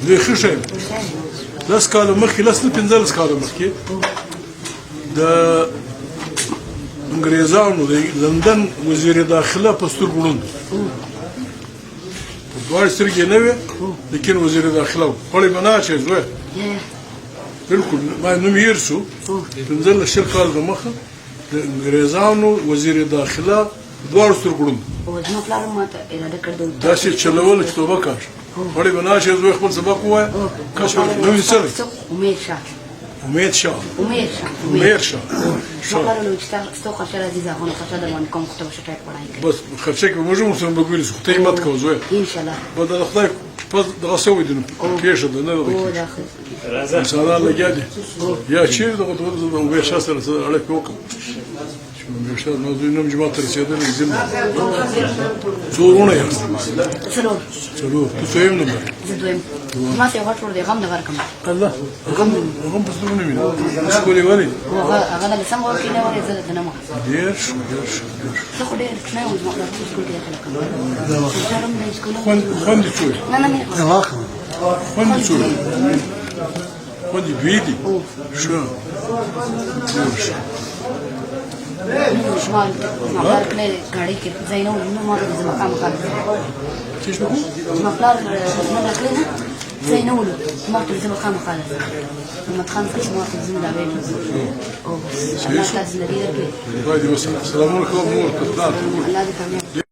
دې ښه شی لس کاله مخکې لس نه 15 کاله مخکې د انګریزانو د لندن وزیر داخله په سترګو ړوند دواړې سترګې نه وې لیکن وزیر داخله و خړې به نه اچوې زوی بالکل ما نوم یې هېر شو 15 کال دمخه د انګریزانو وزیر داخله دواړو سترګو ړوند داسې چلول چې توبه کاږه خړې به نه اچوې زوی خپل سبق ووایه کش نوم یې څه دی امید شاه بس خرچه که موجود مستم بگویی سو خطایی مت که وزوی بعد از خدای پس دغسه ویدیم پیش ده نه دغسه انسان لگیدی یا چی دغسه امید شاه سر علیک وکم امید شاه نازوی نم جماعت رسیده نزیم زورونه یا چلو تو سویم نمبر ما سي غټ ور دي غم نه ورکم الله غم بس دونه مين سکولي ولي هغه د سم ور کې نه ورې زه نه ما ديرش څه خو ډېر نه و ما د سکول کې خوندي شوي نه نه خوندي شوي خوندي بيدي شو شمال ما کله غاړي کې زینو نو ما د مقام خالص تيش بقول ما پلار نه کله نه زینو ما د مقام خالص ما تخان څه ما د زمدا وې او الله تعالی دې السلام عليكم ورحمه الله وبركاته الله دې